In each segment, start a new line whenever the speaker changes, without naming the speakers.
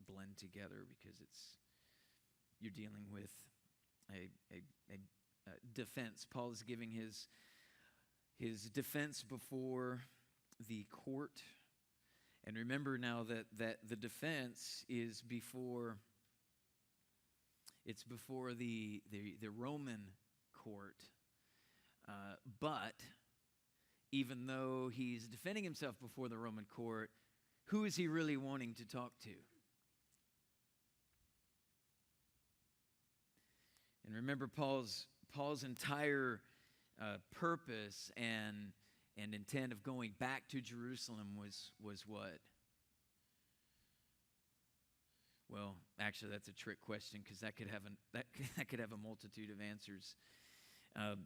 blend together because you're dealing with a defense. Paul is giving his defense before the court. And remember now that the defense is before the Roman court. But even though he's defending himself before the Roman court, who is he really wanting to talk to? And remember, Paul's entire purpose and intent of going back to Jerusalem was what? Well, actually, that's a trick question because that could have a multitude of answers. I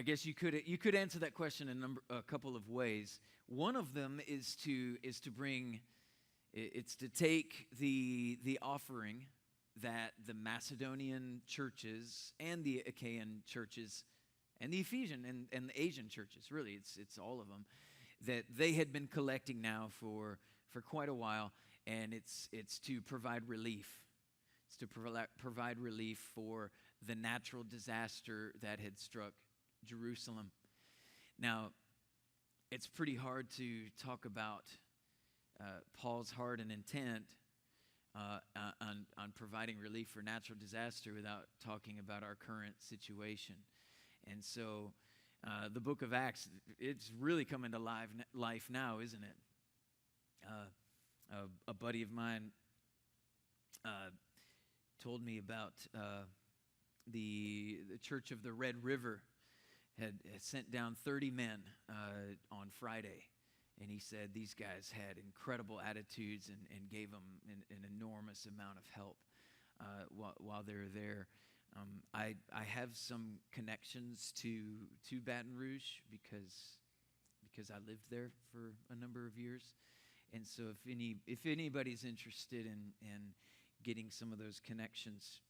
guess you could answer that question a couple of ways. One of them is to take the offering that the Macedonian churches and the Achaean churches and the Ephesian and the Asian churches, really, it's all of them, that they had been collecting now for quite a while, and it's to provide relief. It's to provide relief for the natural disaster that had struck Jerusalem. Now, it's pretty hard to talk about Paul's heart and intent on providing relief for natural disaster without talking about our current situation. And so the book of Acts, it's really coming to life now, isn't it? A buddy of mine told me about the Church of the Red River had sent down 30 men on Friday. And he said these guys had incredible attitudes and gave them an enormous amount of help while they were there. I have some connections to Baton Rouge because I lived there for a number of years. And so if anybody's interested in getting some of those connections,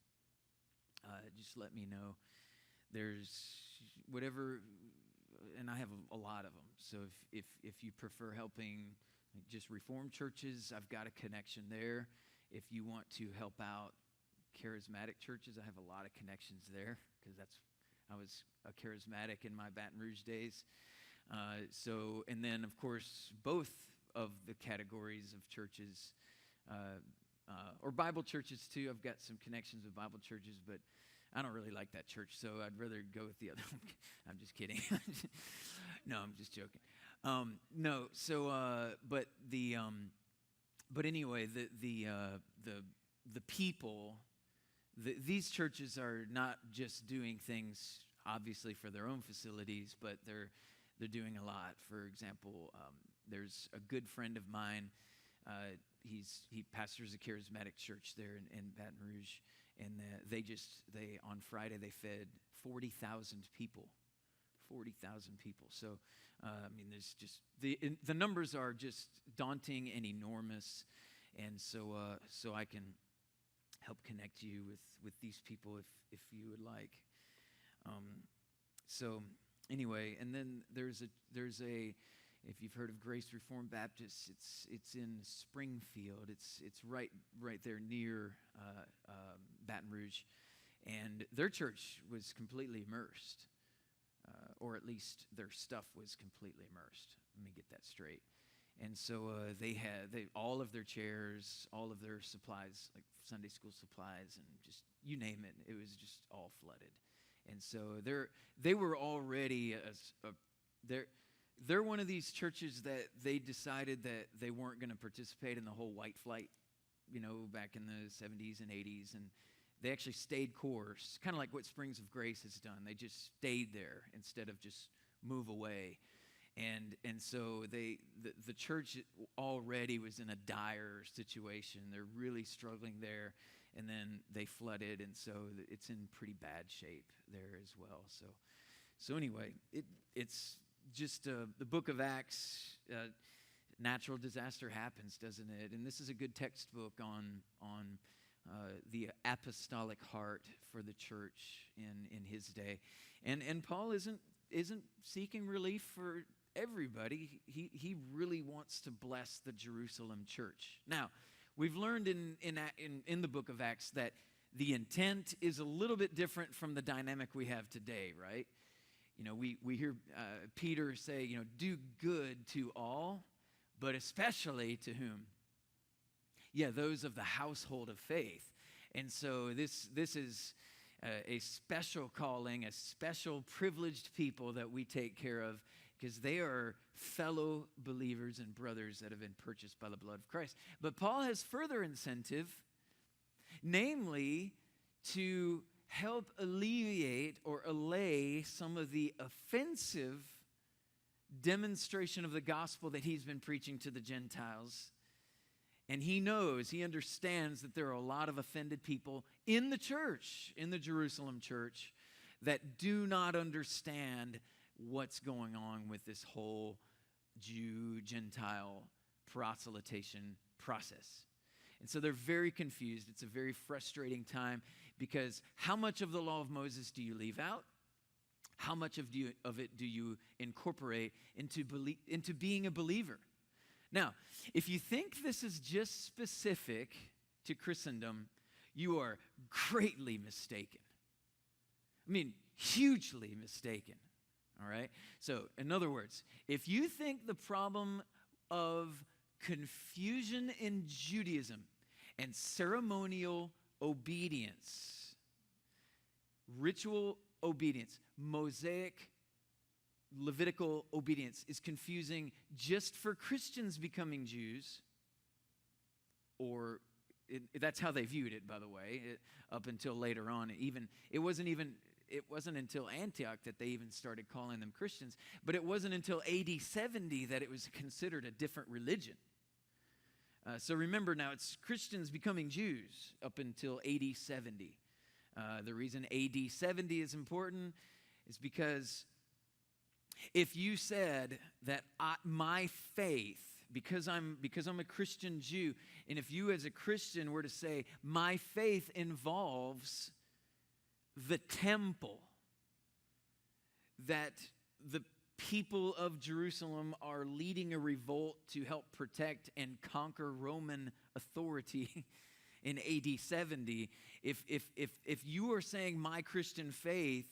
just let me know. There's whatever, and I have a lot of them. So if you prefer helping just Reformed churches, I've got a connection there. If you want to help out charismatic churches, I have a lot of connections there because I was a charismatic in my Baton Rouge days. And then of course both of the categories of churches, or Bible churches too. I've got some connections with Bible churches, but I don't really like that church, so I'd rather go with the other one. I'm just kidding. No, I'm just joking. But anyway, the people, these churches are not just doing things obviously for their own facilities, but they're doing a lot. For example, there's a good friend of mine. He pastors a charismatic church there in Baton Rouge, and they on Friday they fed 40,000 people. 40,000 people. So, there's just the numbers are just daunting and enormous, and so I can help connect you with these people if you would like. So anyway, and then there's a if you've heard of Grace Reformed Baptist, it's in Springfield. It's right there near Baton Rouge, and their church was completely immersed. Or at least their stuff was completely immersed. Let me get that straight. And so they had all of their chairs, all of their supplies, like Sunday school supplies, and just you name it. It was just all flooded. And so they were already they're one of these churches that they decided that they weren't going to participate in the whole white flight, back in the 70s and 80s, and they actually stayed course, kind of like what Springs of Grace has done. They just stayed there instead of just move away. And so the church already was in a dire situation. They're really struggling there, and then they flooded, and so it's in pretty bad shape there as well. So anyway, it's just the book of Acts. Natural disaster happens, doesn't it? And this is a good textbook on the apostolic heart for the church in his day, and Paul isn't seeking relief for everybody. He really wants to bless the Jerusalem church. Now, we've learned in the book of Acts that the intent is a little bit different from the dynamic we have today, right? You know, we hear Peter say, you know, do good to all, but especially to whom? Yeah, those of the household of faith. And so this is a special calling, a special privileged people that we take care of because they are fellow believers and brothers that have been purchased by the blood of Christ. But Paul has further incentive, namely to help alleviate or allay some of the offensive demonstration of the gospel that he's been preaching to the Gentiles. And he knows, he understands that there are a lot of offended people in the church, in the Jerusalem church, that do not understand what's going on with this whole Jew-Gentile proselytation process. And so they're very confused. It's a very frustrating time because how much of the law of Moses do you leave out? How much of it do you incorporate into being a believer? Now, if you think this is just specific to Christendom, you are greatly mistaken. I mean, hugely mistaken, all right? So, in other words, if you think the problem of confusion in Judaism and ceremonial obedience, ritual obedience, Mosaic Levitical obedience is confusing just for Christians becoming Jews, or that's how they viewed it, by the way, up until later on. It wasn't until Antioch that they even started calling them Christians, but it wasn't until AD 70 that it was considered a different religion. So remember now, it's Christians becoming Jews up until AD 70. The reason AD 70 is important is because if you said that my faith, because I'm a Christian Jew, and if you as a Christian were to say, my faith involves the temple that the people of Jerusalem are leading a revolt to help protect and conquer Roman authority in AD 70, if you are saying my Christian faith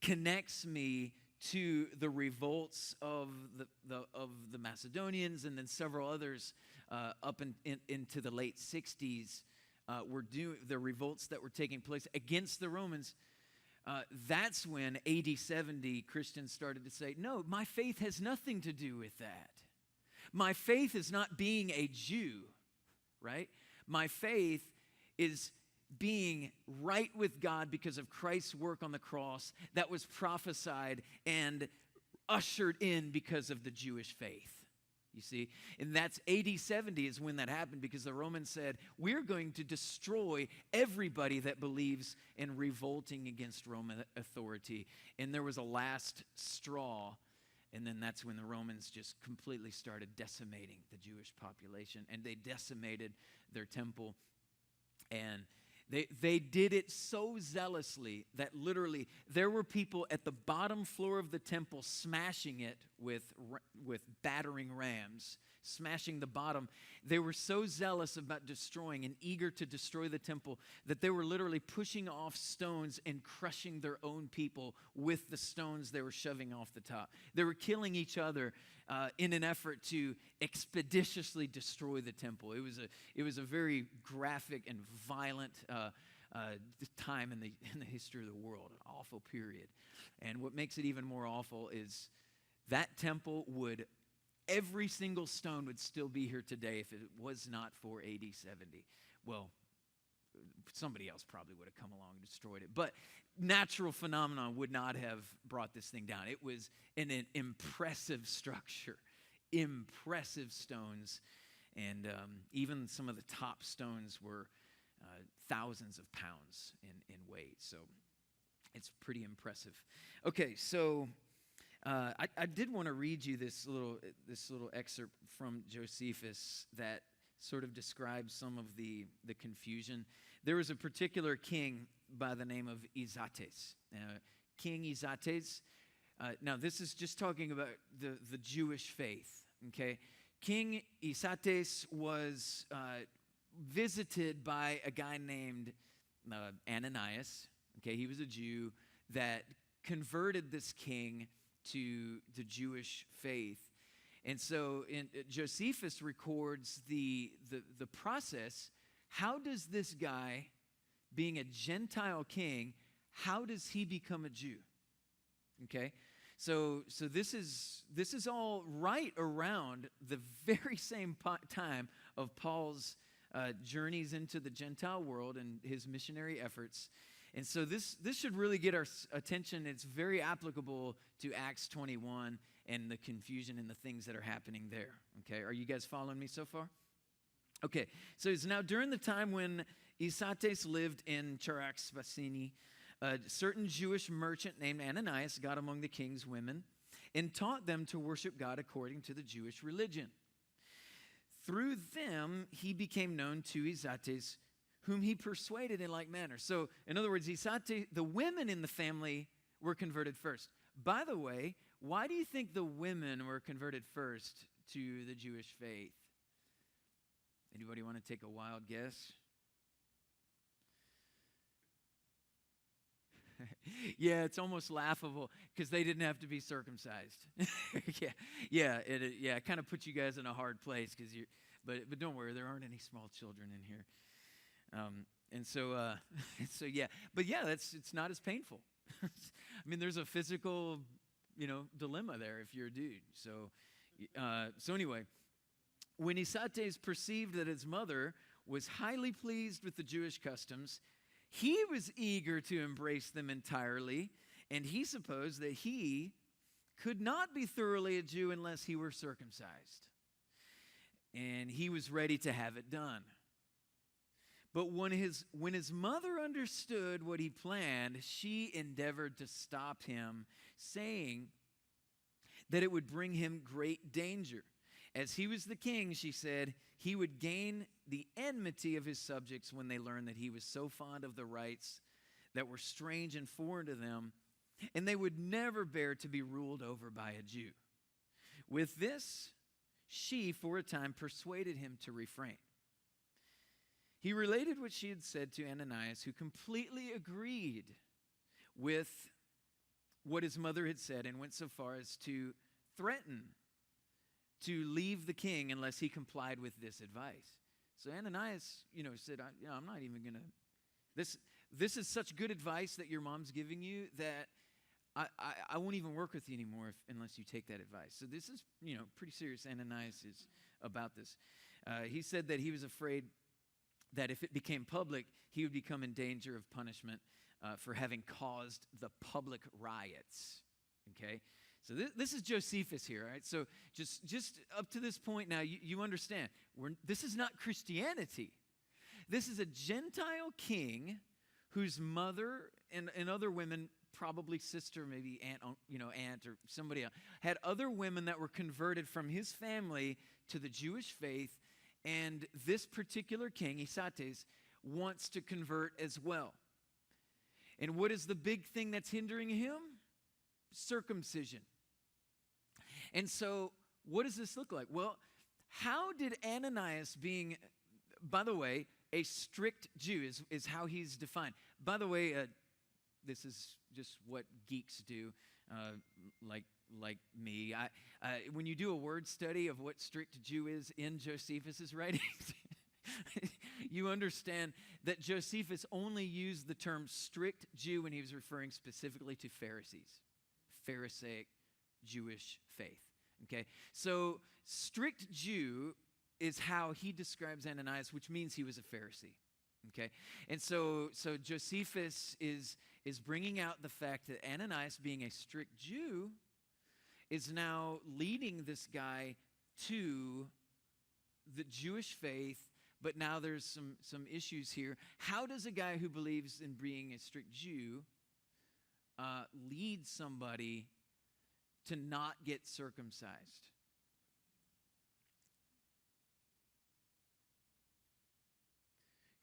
connects me to the revolts of the Macedonians and then several others up into the late 60s, the revolts that were taking place against the Romans, that's when AD 70 Christians started to say, no, my faith has nothing to do with that. My faith is not being a Jew, right? My faith is being right with God because of Christ's work on the cross that was prophesied and ushered in because of the Jewish faith. You see, and that's AD 70 is when that happened because the Romans said, we're going to destroy everybody that believes in revolting against Roman authority. And there was a last straw, and then that's when the Romans just completely started decimating the Jewish population, and they decimated their temple. And they did it so zealously that literally there were people at the bottom floor of the temple smashing it with battering rams, smashing the bottom. They were so zealous about destroying and eager to destroy the temple that they were literally pushing off stones and crushing their own people with the stones they were shoving off the top. They were killing each other in an effort to expeditiously destroy the temple. It was a very graphic and violent time in the history of the world, an awful period. And what makes it even more awful is that temple every single stone would still be here today if it was not for AD 70. Well, somebody else probably would have come along and destroyed it. But natural phenomenon would not have brought this thing down. It was an impressive structure, impressive stones, and even some of the top stones were thousands of pounds in weight. So it's pretty impressive. Okay, so I did want to read you this little excerpt from Josephus that sort of describes some of the confusion. There was a particular king by the name of Izates. King Izates Now, this is just talking about the Jewish faith, okay? King Isates was visited by a guy named Ananias, okay? He was a Jew that converted this king to the Jewish faith. And so Josephus records the process. How does this guy, being a Gentile king, how does he become a Jew? Okay, so this is all right around the very same time of Paul's journeys into the Gentile world and his missionary efforts. And so this should really get our attention. It's very applicable to Acts 21 and the confusion and the things that are happening there. Okay, are you guys following me so far? Okay, so it's now during the time when Isates lived in Charax-Spasini, a certain Jewish merchant named Ananias got among the king's women and taught them to worship God according to the Jewish religion. Through them, he became known to Isates, whom he persuaded in like manner. So, in other words, Isates, the women in the family were converted first. By the way, why do you think the women were converted first to the Jewish faith? Anybody want to take a wild guess? Yeah, it's almost laughable because they didn't have to be circumcised. It kind of puts you guys in a hard place because but don't worry, there aren't any small children in here. It's not as painful. I mean, there's a physical, dilemma there if you're a dude. So anyway, when Isates perceived that his mother was highly pleased with the Jewish customs, he was eager to embrace them entirely, and he supposed that he could not be thoroughly a Jew unless he were circumcised. And he was ready to have it done. But when his mother understood what he planned, she endeavored to stop him, saying that it would bring him great danger. As he was the king, she said, he would gain the enmity of his subjects when they learned that he was so fond of the rites that were strange and foreign to them, and they would never bear to be ruled over by a Jew. With this, she, for a time, persuaded him to refrain. He related what she had said to Ananias, who completely agreed with what his mother had said and went so far as to threaten to leave the king unless he complied with this advice. So Ananias, said, I'm not even going to, this is such good advice that your mom's giving you that I won't even work with you anymore unless you take that advice. So this is, pretty serious. Ananias is about this. He said that he was afraid that if it became public, he would become in danger of punishment for having caused the public riots. Okay? So this is Josephus here, right? So just up to this point now, you understand, this is not Christianity. This is a Gentile king whose mother and other women, probably sister, maybe aunt or somebody else, had other women that were converted from his family to the Jewish faith, and this particular king, Isates, wants to convert as well. And what is the big thing that's hindering him? Circumcision. And so, what does this look like? Well, how did Ananias, being, by the way, a strict Jew is how he's defined. By the way, this is just what geeks do, like me. When you do a word study of what strict Jew is in Josephus's writings, you understand that Josephus only used the term strict Jew when he was referring specifically to Pharisees, Pharisaic Jewish faith. Okay, so strict Jew is how he describes Ananias, which means he was a Pharisee. Okay, and so Josephus is bringing out the fact that Ananias, being a strict Jew, is now leading this guy to the Jewish faith. But now there's some issues here. How does a guy who believes in being a strict Jew lead somebody to not get circumcised?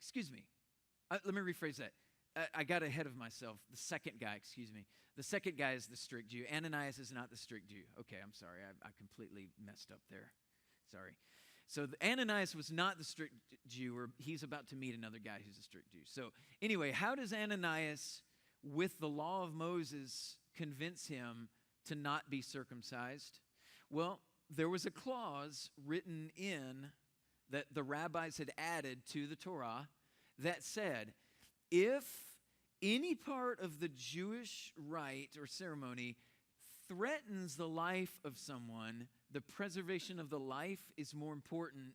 Excuse me. Let me rephrase that. I got ahead of myself. The second guy, excuse me. The second guy is the strict Jew. Ananias is not the strict Jew. Okay, I'm sorry. I completely messed up there. Sorry. So Ananias was not the strict Jew, or he's about to meet another guy who's a strict Jew. So anyway, how does Ananias, with the law of Moses, convince him to not be circumcised? Well, there was a clause written in that the rabbis had added to the Torah that said, if any part of the Jewish rite or ceremony threatens the life of someone, the preservation of the life is more important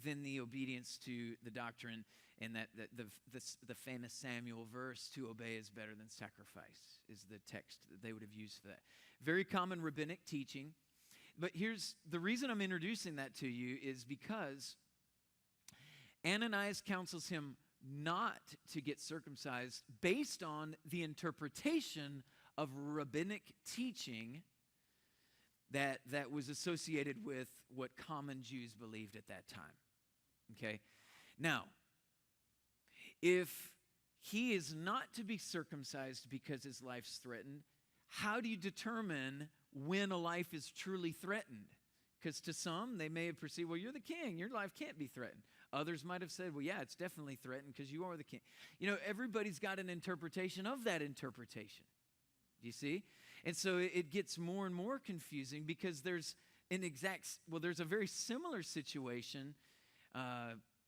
than the obedience to the doctrine, and that the famous Samuel verse, to obey is better than sacrifice, is the text that they would have used for that. Very common rabbinic teaching. But here's the reason I'm introducing that to you is because Ananias counsels him not to get circumcised based on the interpretation of rabbinic teaching that was associated with what common Jews believed at that time. Okay? Now, if he is not to be circumcised because his life's threatened, how do you determine when a life is truly threatened? Because to some, they may have perceived, well, you're the king. Your life can't be threatened. Others might have said, well, yeah, it's definitely threatened because you are the king. You know, everybody's got an interpretation of that interpretation. Do you see? And so it gets more and more confusing because there's a very similar situation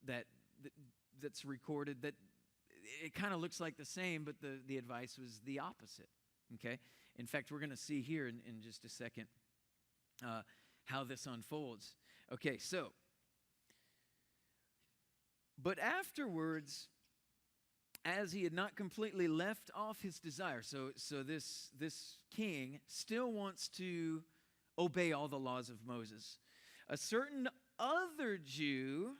that's recorded that it kind of looks like the same, but the advice was the opposite. Okay? In fact, we're going to see here in just a second how this unfolds. Okay, so, but afterwards, as he had not completely left off his desire, so this king still wants to obey all the laws of Moses. A certain other Jew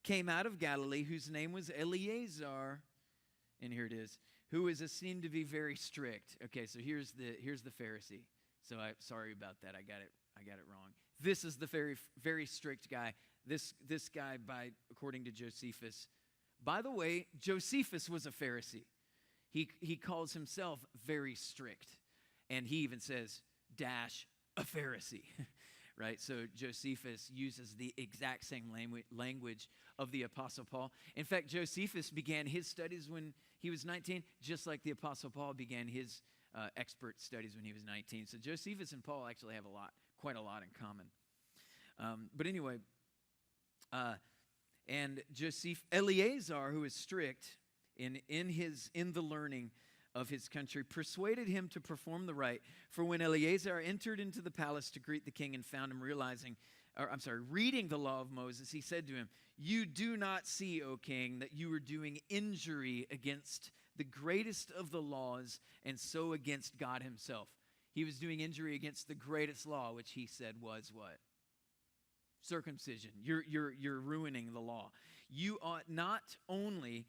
came out of Galilee whose name was Eleazar, and here it is, who is esteemed to be very strict. Okay, so here's the Pharisee. So I'm sorry about that. I got it wrong. This is the very, very strict guy. This guy, according to Josephus. By the way, Josephus was a Pharisee. He calls himself very strict. And he even says, a Pharisee. Right? So Josephus uses the exact same language of the Apostle Paul. In fact, Josephus began his studies when he was 19, just like the Apostle Paul began his expert studies when he was 19. So Josephus and Paul actually have quite a lot in common. But anyway, and Eleazar, who is strict in the learning of his country, persuaded him to perform the rite. For when Eleazar entered into the palace to greet the king and found him reading the law of Moses, he said to him, "You do not see, O king, that you are doing injury against the greatest of the laws, and so against God himself." He was doing injury against the greatest law, which he said was what? Circumcision. You're ruining the law. You ought not only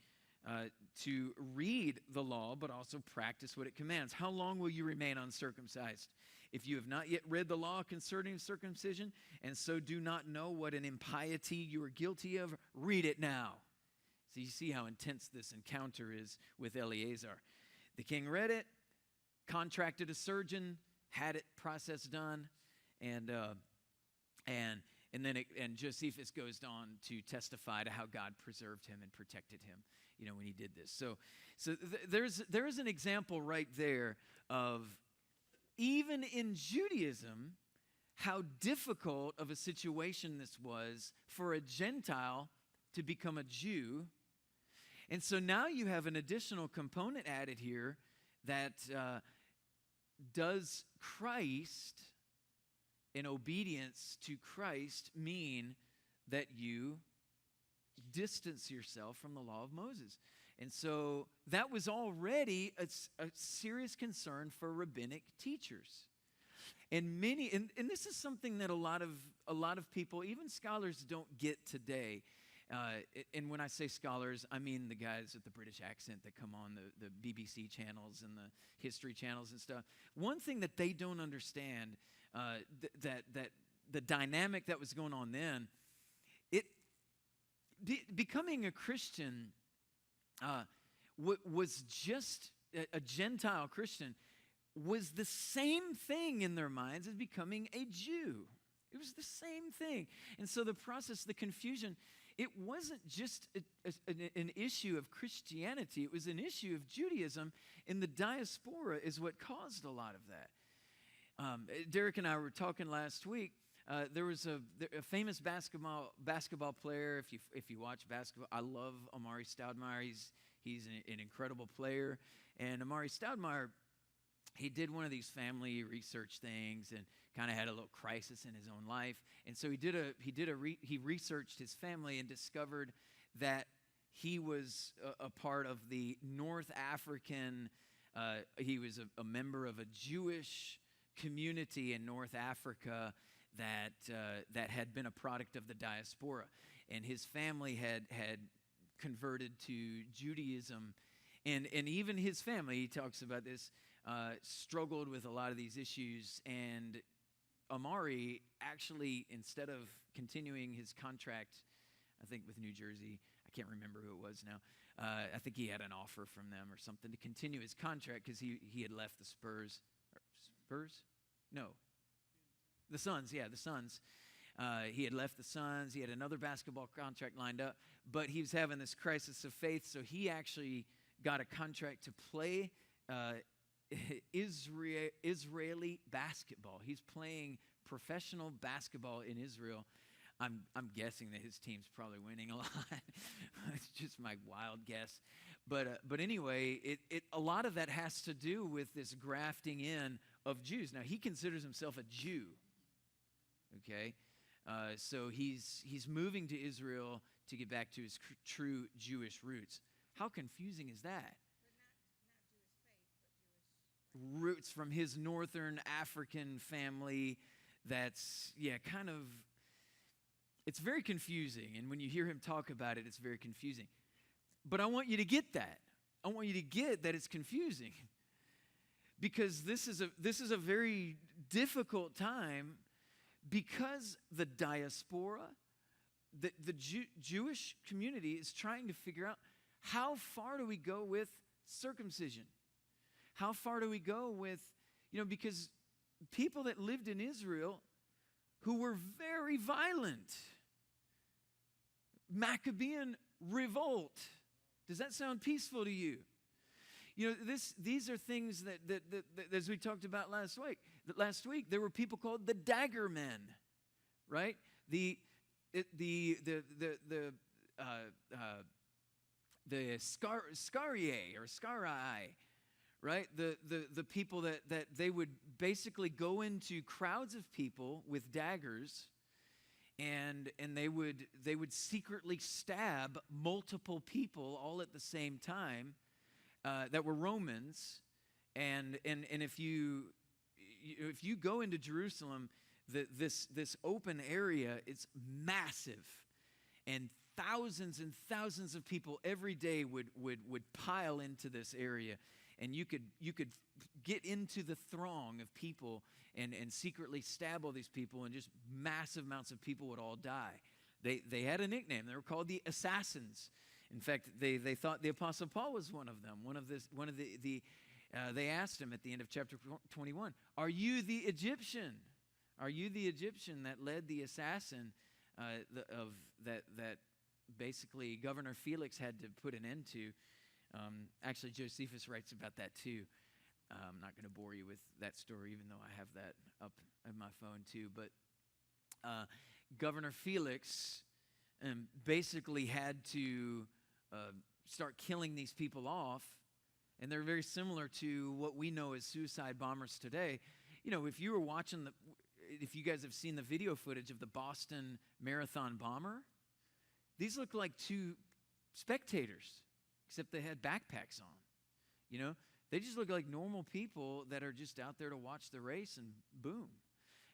to read the law, but also practice what it commands. How long will you remain uncircumcised? If you have not yet read the law concerning circumcision, and so do not know what an impiety you are guilty of, read it now. So you see how intense this encounter is with Eleazar. The king read it, contracted a surgeon, had it process done, and Josephus goes on to testify to how God preserved him and protected him, when he did this. So there is an example right there of, even in Judaism, how difficult of a situation this was for a Gentile to become a Jew. And so now you have an additional component added here that does Christ, in obedience to Christ, mean that you distance yourself from the law of Moses. And so that was already a serious concern for rabbinic teachers. And this is something that a lot of people, even scholars, don't get today. And when I say scholars, I mean the guys with the British accent that come on the BBC channels and the history channels and stuff. One thing that they don't understand, that the dynamic that was going on then, becoming a Christian was just a Gentile Christian was the same thing in their minds as becoming a Jew. It was the same thing. And so the process, the confusion, it wasn't just an issue of Christianity. It was an issue of Judaism, and the diaspora is what caused a lot of that. Derek and I were talking last week. There was a famous basketball player. If you watch basketball, I love Amari Stoudemire. He's an incredible player. And Amari Stoudemire, he did one of these family research things and kind of had a little crisis in his own life. And so he researched his family and discovered that he was a part of the North African. He was a member of a Jewish community in North Africa that had been a product of the diaspora, and his family had converted to Judaism, and even his family, he talks about this, struggled with a lot of these issues. And Amari actually, instead of continuing his contract, I think with New Jersey, I can't remember who it was now, I think he had an offer from them or something to continue his contract because he had left the Spurs. No. The Suns, the Suns. He had left the Suns. He had another basketball contract lined up, but he was having this crisis of faith, so he actually got a contract to play Israeli basketball. He's playing professional basketball in Israel. I'm guessing that his team's probably winning a lot. It's just my wild guess. But anyway, a lot of that has to do with this grafting in of Jews. Now, he considers himself a Jew. Okay, so he's moving to Israel to get back to his true Jewish roots. How confusing is that?
But not Jewish faith, but Jewish
Roots from his northern African family. That's kind of. It's very confusing, and when you hear him talk about it, it's very confusing. But I want you to get that. I want you to get that it's confusing, because this is a very difficult time. Because the diaspora, the Jewish community is trying to figure out, how far do we go with circumcision? How far do we go with, because people that lived in Israel who were very violent, Maccabean revolt. Does that sound peaceful to you? These are things that as we talked about last week, there were people called the dagger men, right? The scariae or scarai, right? The people that they would basically go into crowds of people with daggers, and they would secretly stab multiple people all at the same time. That were Romans, and if you go into Jerusalem, this open area, it's massive, and thousands of people every day would pile into this area, and you could get into the throng of people and secretly stab all these people, and just massive amounts of people would all die. They had a nickname. They were called the Assassins. In fact, they thought the Apostle Paul was one of them. They asked him at the end of chapter 21, "Are you the Egyptian? Are you the Egyptian that led the assassin that basically Governor Felix had to put an end to?" Actually, Josephus writes about that too. I'm not going to bore you with that story, even though I have that up on my phone too. But Governor Felix basically had to start killing these people off, and they're very similar to what we know as suicide bombers today. If you were watching if you guys have seen the video footage of the Boston Marathon bomber, these look like two spectators, except they had backpacks on. They just look like normal people that are just out there to watch the race, and boom.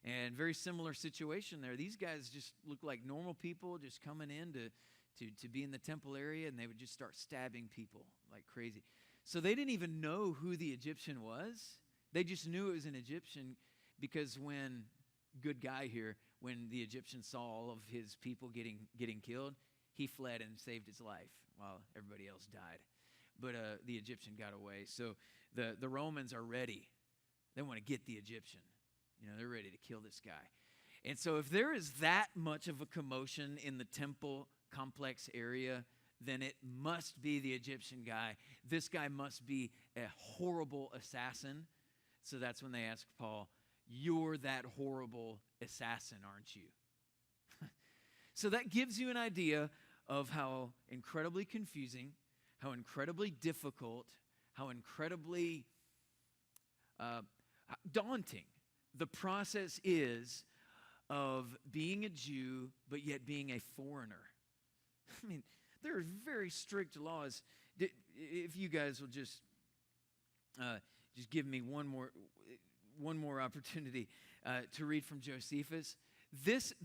And very similar situation there. These guys just look like normal people just coming in to be in the temple area, and they would just start stabbing people like crazy. So they didn't even know who the Egyptian was. They just knew it was an Egyptian because when the Egyptian saw all of his people getting killed, he fled and saved his life while everybody else died. but the Egyptian got away. So the Romans are ready. They want to get the Egyptian. They're ready to kill this guy. And so if there is that much of a commotion in the temple complex area, then it must be the Egyptian guy. This guy must be a horrible assassin. So that's when they ask Paul, "You're that horrible assassin, aren't you?" So that gives you an idea of how incredibly confusing, how incredibly difficult, how incredibly daunting the process is of being a Jew, but yet being a foreigner. I mean, there are very strict laws. If you guys will just give me one more opportunity to read from Josephus.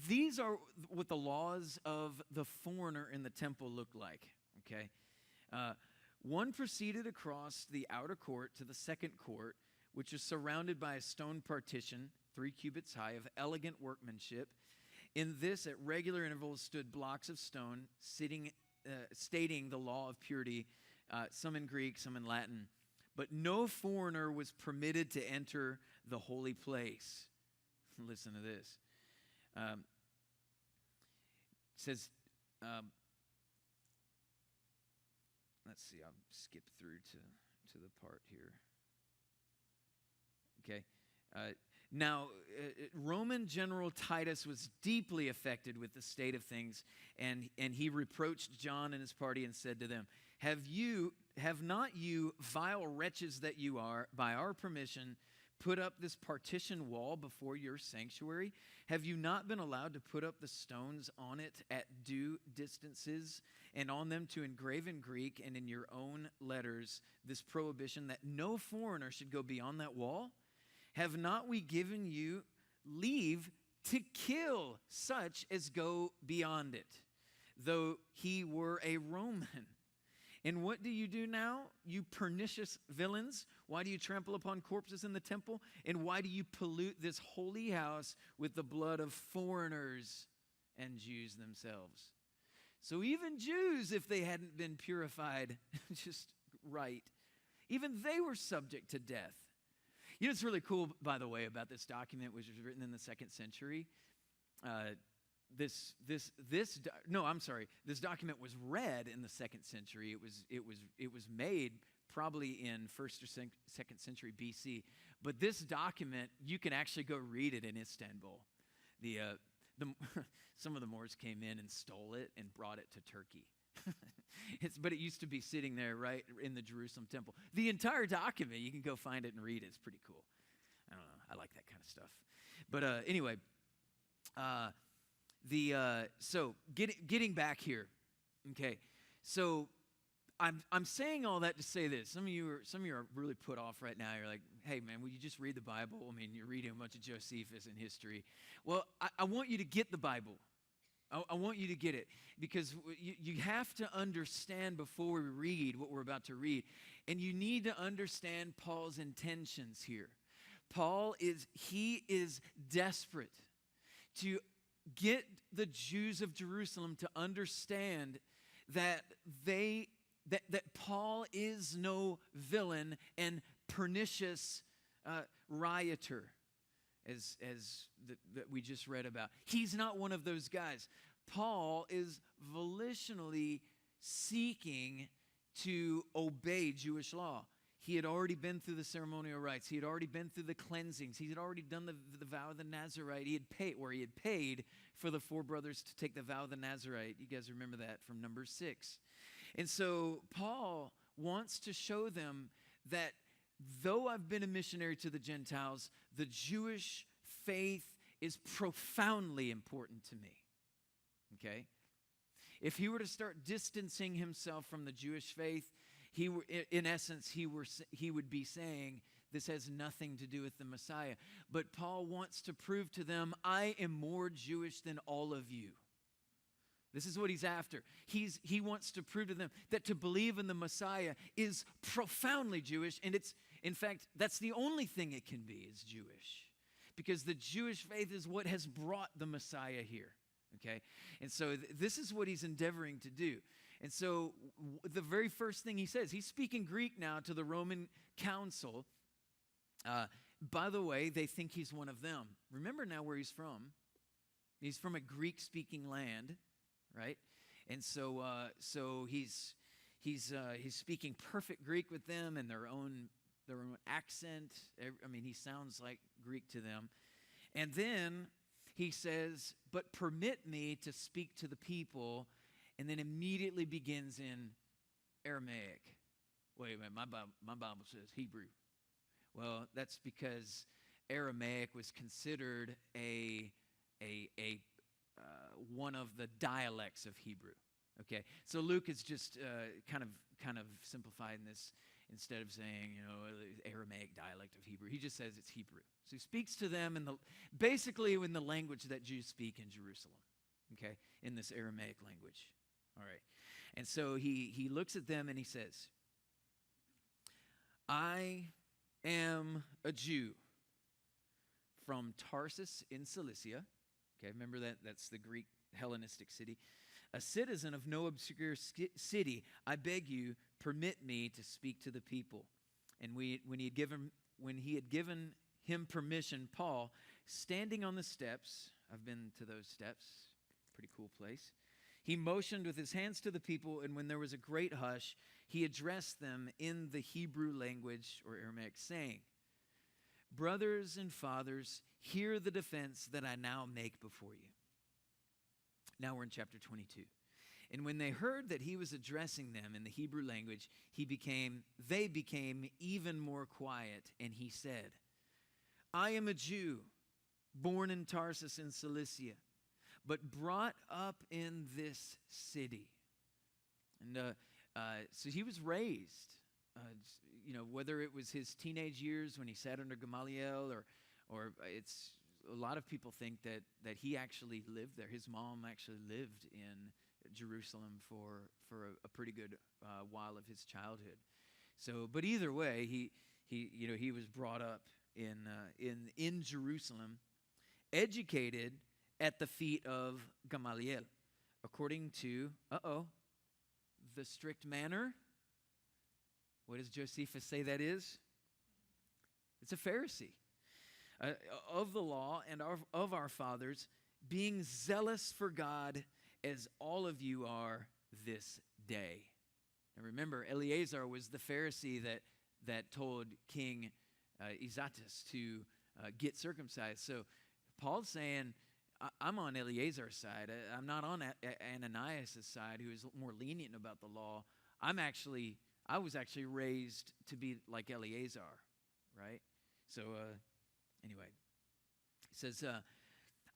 These are what the laws of the foreigner in the temple look like. Okay, one proceeded across the outer court to the second court, which is surrounded by a stone partition, 3 cubits high, of elegant workmanship. In this, at regular intervals, stood blocks of stone, stating the law of purity, some in Greek, some in Latin. But no foreigner was permitted to enter the holy place. Listen to this. It says, let's see, I'll skip through to the part here. Okay. Now, Roman General Titus was deeply affected with the state of things, and he reproached John and his party and said to them, Have not you, vile wretches that you are, by our permission, put up this partition wall before your sanctuary? Have you not been allowed to put up the stones on it at due distances, and on them to engrave in Greek and in your own letters this prohibition that no foreigner should go beyond that wall? Have not we given you leave to kill such as go beyond it, though he were a Roman? And what do you do now, you pernicious villains? Why do you trample upon corpses in the temple? And why do you pollute this holy house with the blood of foreigners and Jews themselves? So even Jews, if they hadn't been purified just right, even they were subject to death. It's really cool, by the way, about this document, which was written in the 2nd century. This document was read in the 2nd century. It was made probably in 1st or 2nd century BC. But this document, you can actually go read it in Istanbul. Some of the Moors came in and stole it and brought it to Turkey. But it used to be sitting there right in the Jerusalem temple. The entire document, you can go find it and read it. It's pretty cool. I don't know. I like that kind of stuff. But anyway, so getting back here, okay. So I'm saying all that to say this. Some of you are really put off right now. You're like, hey man, will you just read the Bible? I mean, you're reading a bunch of Josephus and history. Well, I want you to get the Bible. I want you to get it, because you have to understand before we read what we're about to read. And you need to understand Paul's intentions here. Paul is desperate to get the Jews of Jerusalem to understand that that Paul is no villain and pernicious rioter, as that we just read about. He's not one of those guys. Paul is volitionally seeking to obey Jewish law. He had already been through the ceremonial rites. He had already been through the cleansings. He had already done the vow of the Nazarite. He had paid for the 4 brothers to take the vow of the Nazarite. You guys remember that from Numbers 6. And so Paul wants to show them that though I've been a missionary to the Gentiles, the Jewish faith is profoundly important to me. Okay? If he were to start distancing himself from the Jewish faith, in essence, he would be saying, this has nothing to do with the Messiah. But Paul wants to prove to them, I am more Jewish than all of you. This is what he's after. He wants to prove to them that to believe in the Messiah is profoundly Jewish, and in fact, that's the only thing it can be, is Jewish. Because the Jewish faith is what has brought the Messiah here. okay? And so this is what he's endeavoring to do. And so the very first thing he says, he's speaking Greek now to the Roman council. By the way, they think he's one of them. Remember now where he's from. He's from a Greek-speaking land, right? And so he's speaking perfect Greek with them and their own accent. I mean, he sounds like Greek to them. And then he says, "But permit me to speak to the people," and then immediately begins in Aramaic. Wait a minute, my Bible says Hebrew. Well, that's because Aramaic was considered a one of the dialects of Hebrew. Okay, so Luke is just kind of simplifying this. Instead of saying, Aramaic dialect of Hebrew, he just says it's Hebrew. So he speaks to them basically in the language that Jews speak in Jerusalem, okay, in this Aramaic language. All right. And so he looks at them and he says, "I am a Jew from Tarsus in Cilicia." Okay, remember that's the Greek Hellenistic city. "A citizen of no obscure city, I beg you, permit me to speak to the people." And when he had given him permission, Paul, standing on the steps, I've been to those steps, pretty cool place, he motioned with his hands to the people, and when there was a great hush, he addressed them in the Hebrew language, or Aramaic, saying, "Brothers and fathers, hear the defense that I now make before you." Now we're in chapter 22. "And when they heard that he was addressing them in the Hebrew language, they became even more quiet, and he said, 'I am a Jew, born in Tarsus in Cilicia, but brought up in this city.'" And so he was raised, whether it was his teenage years when he sat under Gamaliel, or it's a lot of people think that he actually lived there. His mom actually lived in Jerusalem for a pretty good while of his childhood. So, but either way, he was brought up in Jerusalem, educated at the feet of Gamaliel, according to the strict manner. What does Josephus say that is? It's a Pharisee. Of the law and of our fathers, being zealous for God as all of you are this day. And remember, Eleazar was the Pharisee that told King Izatus to get circumcised. So Paul's saying, I'm on Eleazar's side. I'm not on Ananias' side, who is more lenient about the law. I was actually raised to be like Eleazar, right? So anyway, he says,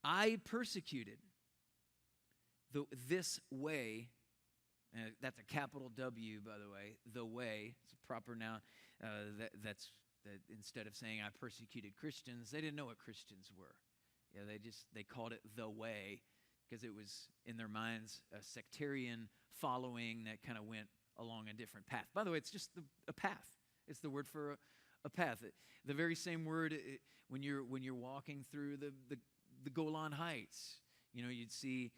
"I persecuted this way," and that's a capital W, by the way, the way, it's a proper noun. That instead of saying I persecuted Christians, they didn't know what Christians were. Yeah, they called it the way because it was in their minds a sectarian following that kind of went along a different path. By the way, it's just a path. It's the word for a path. The very same word when you're walking through the Golan Heights, you'd see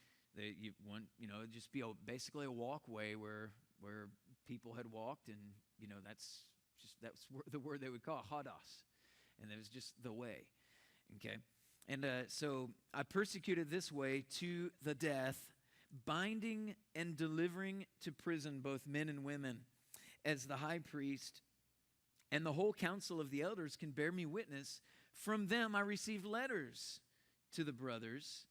just be basically a walkway where people had walked, and that's the word they would call it, hodos, and it was just the way. Okay, and so I persecuted this way to the death, binding and delivering to prison both men and women, as the high priest and the whole council of the elders can bear me witness. From them I received letters to the brothers,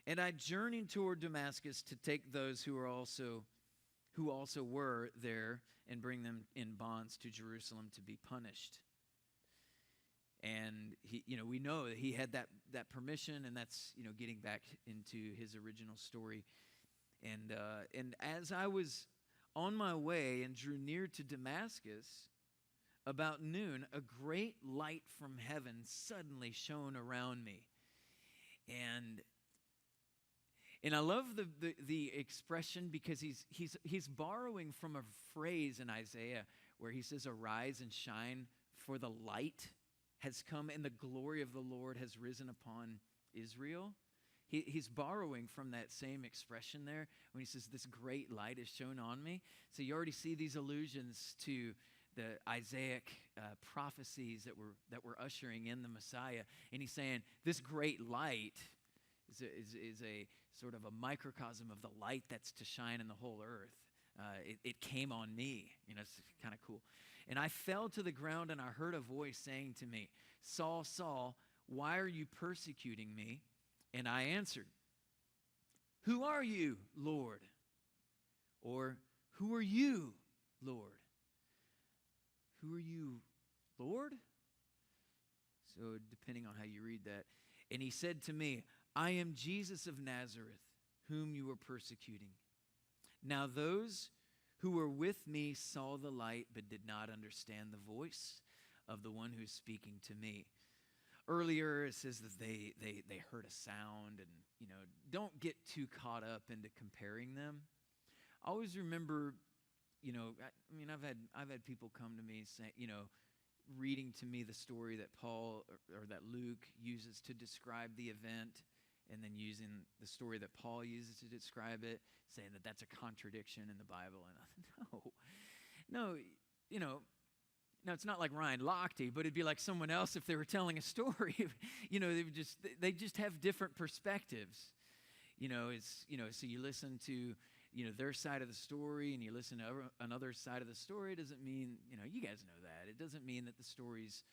and I journeyed toward Damascus to take those who also were there and bring them in bonds to Jerusalem to be punished. And we know that he had that permission, and that's getting back into his original story. And as I was on my way and drew near to Damascus, about noon, a great light from heaven suddenly shone around me. And I love the expression because he's borrowing from a phrase in Isaiah where he says, "Arise and shine, for the light has come and the glory of the Lord has risen upon Israel." he's borrowing from that same expression there when he says, this great light is shone on me. So you already see these allusions to the Isaiac prophecies that were ushering in the Messiah. And he's saying, this great light is a sort of a microcosm of the light that's to shine in the whole earth. It came on me. It's kind of cool. And I fell to the ground, and I heard a voice saying to me, Saul, Saul, why are you persecuting me? And I answered, who are you, Lord? Or who are you, Lord? Who are you, Lord? So depending on how you read that. And he said to me, I am Jesus of Nazareth, whom you were persecuting. Now those who were with me saw the light, but did not understand the voice of the one who's speaking to me. Earlier, it says that they heard a sound, and, don't get too caught up into comparing them. I always remember, I've had people come to me saying, reading to me the story that Paul or that Luke uses to describe the event, and then using the story that Paul uses to describe it, saying that that's a contradiction in the Bible. And no, now it's not like Ryan Lochte, but it'd be like someone else if they were telling a story. They just have different perspectives. So you listen to their side of the story, and you listen to another side of the story. It doesn't mean you guys know that. It doesn't mean that the stories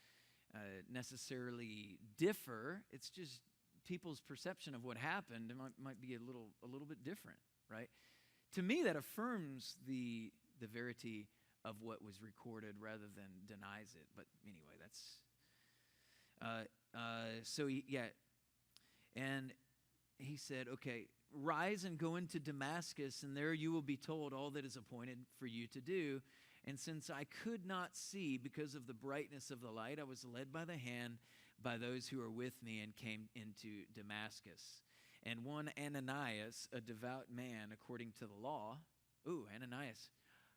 necessarily differ. It's just people's perception of what happened might be a little bit different, right? To me, that affirms the verity of what was recorded rather than denies it. But anyway, that's and he said, okay, rise and go into Damascus, and there you will be told all that is appointed for you to do. And since I could not see because of the brightness of the light, I was led by the hand by those who were with me and came into Damascus. And one Ananias, a devout man according to the law. Ooh, Ananias.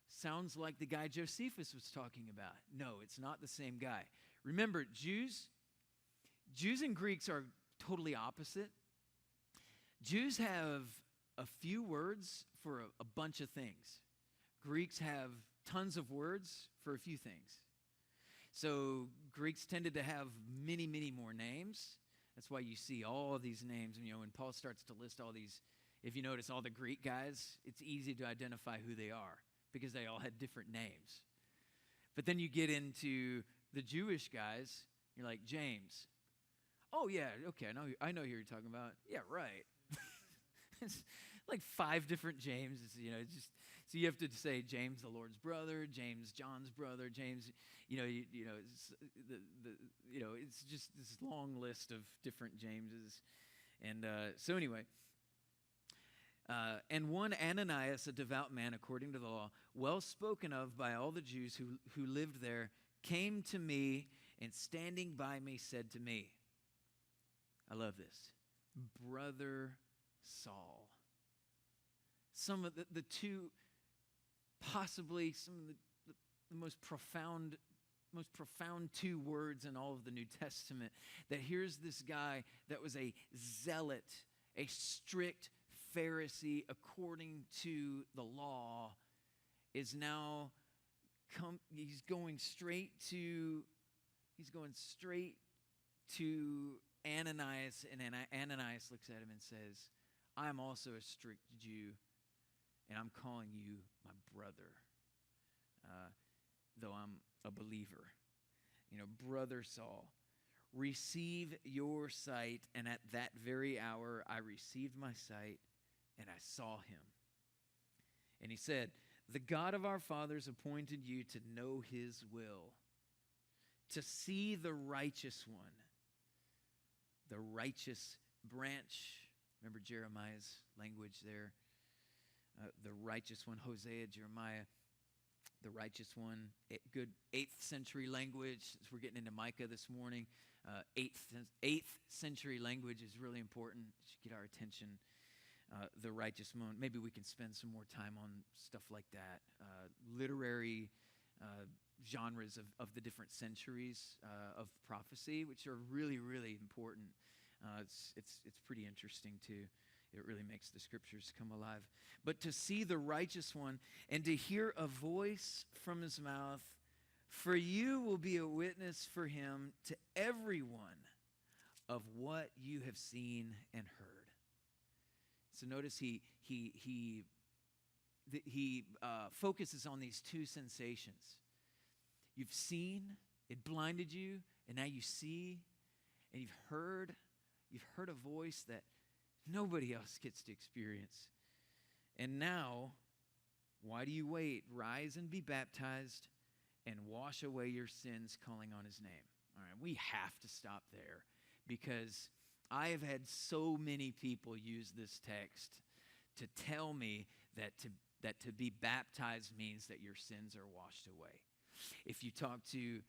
Sounds like the guy Josephus was talking about. No, it's not the same guy. Remember, Jews and Greeks are totally opposite. Jews have a few words for a bunch of things. Greeks have tons of words for a few things. So Greeks tended to have many, many more names. That's why you see all these names. When Paul starts to list all these, if you notice all the Greek guys, it's easy to identify who they are because they all had different names. But then you get into the Jewish guys, you're like, James. Oh, yeah, okay, I know who you're talking about. Yeah, right. It's like 5 different Jameses, so you have to say James, the Lord's brother, James, John's brother, James, it's just this long list of different Jameses. And so anyway, and one Ananias, a devout man according to the law, well spoken of by all the Jews who lived there, came to me and standing by me said to me, I love this, Brother Saul. Some of the two, possibly some of the most profound 2 words in all of the New Testament, that here's this guy that was a zealot, a strict Pharisee according to the law, is now he's going straight to Ananias, and Ananias looks at him and says, I'm also a strict Jew, and I'm calling you my brother, though I'm a believer. Brother Saul, receive your sight. And at that very hour, I received my sight, and I saw him. And he said, the God of our fathers appointed you to know his will, to see the righteous one, the righteous branch. Remember Jeremiah's language there? The righteous one, Hosea, Jeremiah, the righteous one. Good 8th century language. As we're getting into Micah this morning, 8th century language is really important. It should get our attention. The righteous one. Maybe we can spend some more time on stuff like that. Literary genres of the different centuries of prophecy, which are really, really important. It's pretty interesting too. It really makes the scriptures come alive. But to see the righteous one and to hear a voice from his mouth, for you will be a witness for him to everyone of what you have seen and heard. So notice he focuses on these two sensations. You've seen, it blinded you, and now you see, and you've heard a voice that nobody else gets to experience. And now, why do you wait? Rise and be baptized and wash away your sins, calling on his name. All right, we have to stop there because I have had so many people use this text to tell me that to be baptized means that your sins are washed away. If you talk to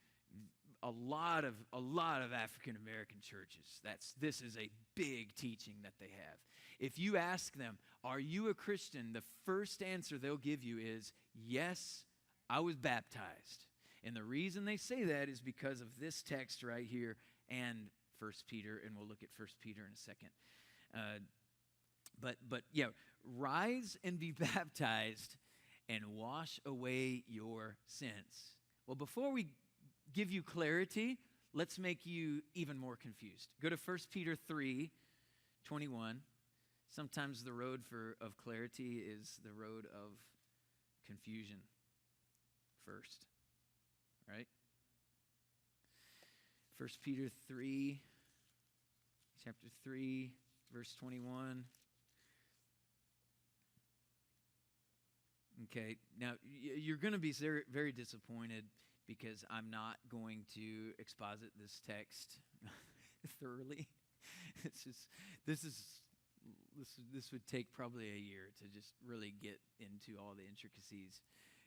a lot of African American churches, this is a big teaching that they have. If you ask them, "Are you a Christian?" the first answer they'll give you is, "Yes, I was baptized." And the reason they say that is because of this text right here and 1 Peter, and we'll look at 1 Peter in a second. But yeah, rise and be baptized and wash away your sins. Well, before we give you clarity, let's make you even more confused. Go to 1 Peter 3:21. Sometimes the road of clarity is the road of confusion first, right? 1 Peter 3, chapter 3, verse 21. Okay, now you're going to be very, very disappointed because I'm not going to exposit this text thoroughly. This would take probably a year to just really get into all the intricacies,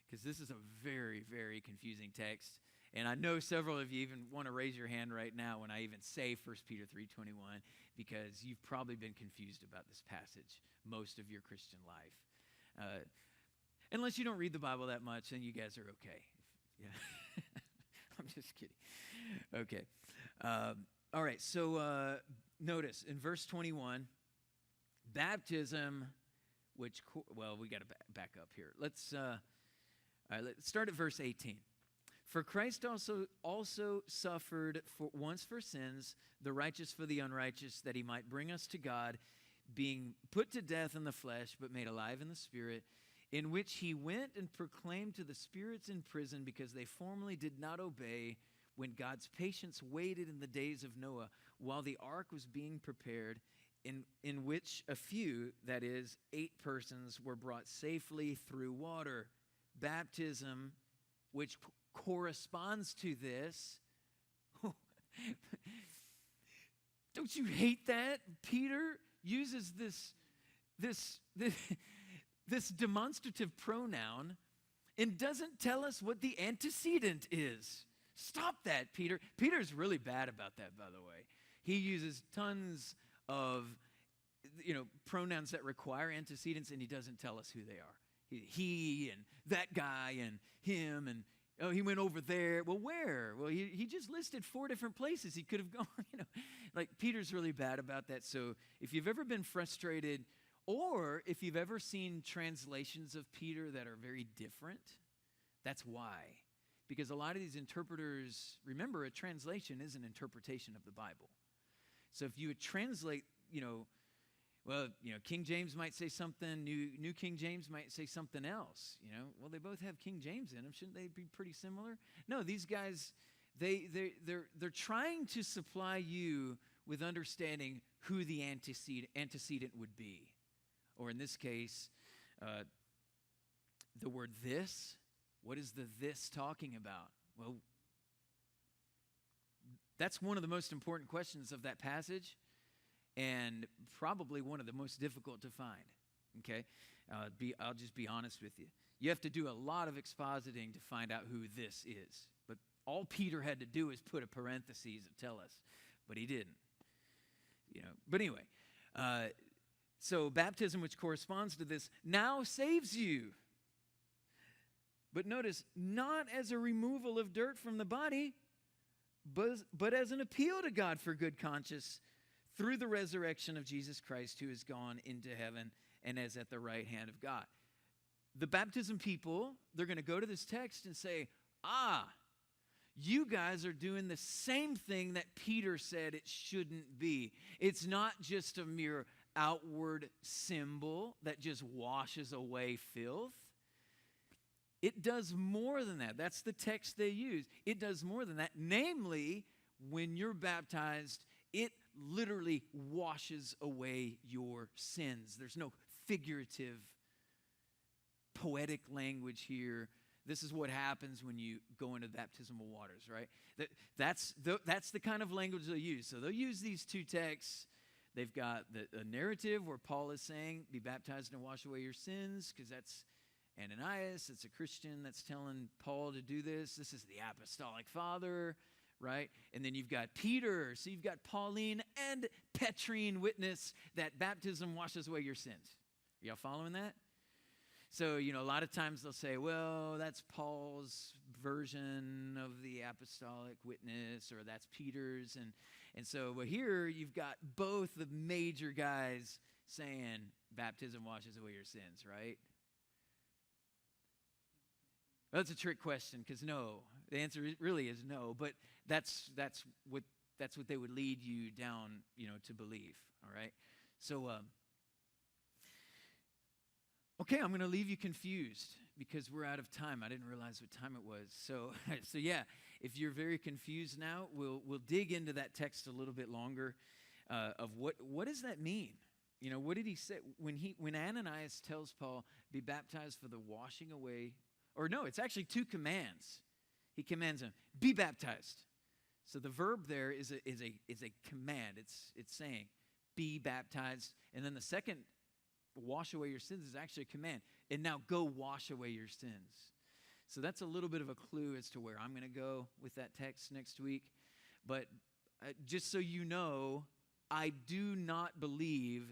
because this is a very, very confusing text. And I know several of you even want to raise your hand right now when I even say 1 Peter 3:21, because you've probably been confused about this passage most of your Christian life. Unless you don't read the Bible that much, then you guys are okay. Yeah. I'm just kidding. Okay. All right, so notice in verse 21, baptism, we got to back up here. Let's start at verse 18. For Christ also suffered once for sins, the righteous for the unrighteous, that he might bring us to God, being put to death in the flesh, but made alive in the spirit, in which he went and proclaimed to the spirits in prison, because they formerly did not obey, when God's patience waited in the days of Noah, while the ark was being prepared, in which a few, that is, 8 persons, were brought safely through water. Baptism, which corresponds to this. Don't you hate that? Peter uses this demonstrative pronoun and doesn't tell us what the antecedent is. Stop that, Peter. Peter's really bad about that, by the way. He uses tons of pronouns that require antecedents, and he doesn't tell us who they are. He and that guy and him, and he went over there. Well, where? Well, he just listed 4 different places he could have gone. Like, Peter's really bad about that. So if you've ever been frustrated, or if you've ever seen translations of Peter that are very different, that's why. Because a lot of these interpreters, remember, a translation is an interpretation of the Bible. So if you would translate, King James might say something, New King James might say something else. Well, they both have King James in them. Shouldn't they be pretty similar? No, these guys, they're trying to supply you with understanding who the antecedent would be. Or in this case, the word this. What is the this talking about? Well, that's one of the most important questions of that passage, and probably one of the most difficult to find. Okay? I'll just be honest with you. You have to do a lot of expositing to find out who this is. But all Peter had to do is put a parenthesis to tell us, but he didn't. But anyway, so baptism, which corresponds to this, now saves you. But notice, not as a removal of dirt from the body, but as an appeal to God for good conscience through the resurrection of Jesus Christ, who has gone into heaven and is at the right hand of God. The baptism people, they're going to go to this text and say, you guys are doing the same thing that Peter said it shouldn't be. It's not just a mere outward symbol that just washes away filth. It does more than that. That's the text they use. It does more than that. Namely, when you're baptized, it literally washes away your sins. There's no figurative, poetic language here. This is what happens when you go into baptismal waters, right? That's the kind of language they'll use. So they'll use these two texts. They've got a narrative where Paul is saying, be baptized and wash away your sins, because that's Ananias. It's a Christian that's telling Paul to do this. This is the apostolic father, right? And then you've got Peter. So you've got Pauline and Petrine witness that baptism washes away your sins. Are y'all following that? So, a lot of times they'll say, well, that's Paul's version of the apostolic witness, or that's Peter's. And so here you've got both the major guys saying baptism washes away your sins, right? Well, that's a trick question, because no. The answer really is no, but that's what they would lead you down, to believe, all right? So, okay, I'm going to leave you confused because we're out of time. I didn't realize what time it was. So yeah, if you're very confused now, we'll dig into that text a little bit longer of what does that mean? What did he say when Ananias tells Paul, be baptized for the washing away, or no, it's actually two commands. He commands him, be baptized. So the verb there is a command. It's saying, be baptized. And then the second, wash away your sins, is actually a command. And now go wash away your sins. So that's a little bit of a clue as to where I'm going to go with that text next week. But just so you know, I do not believe